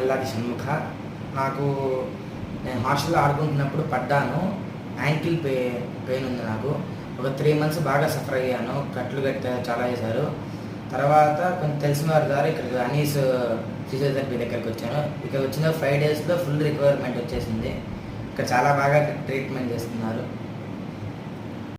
మల్లాది షణ్ముఖ. నాకు నేను హాస్టల్లో ఆడుకుంటున్నప్పుడు పడ్డాను. యాంకిల్ పెయిన్ ఉంది నాకు. ఒక 3 months బాగా సఫర్ అయ్యాను. కట్లు కట్టారు, చాలా చేశారు. తర్వాత కొంచెం తెలిసిన వారి ద్వారా ఇక్కడికి అనీస్ ఫిజియోథెరపీ దగ్గరికి వచ్చాను. ఇక్కడ వచ్చిన 5 daysలో ఫుల్ రిక్వైర్మెంట్ వచ్చేసింది. ఇక్కడ చాలా బాగా ట్రీట్మెంట్ చేస్తున్నారు.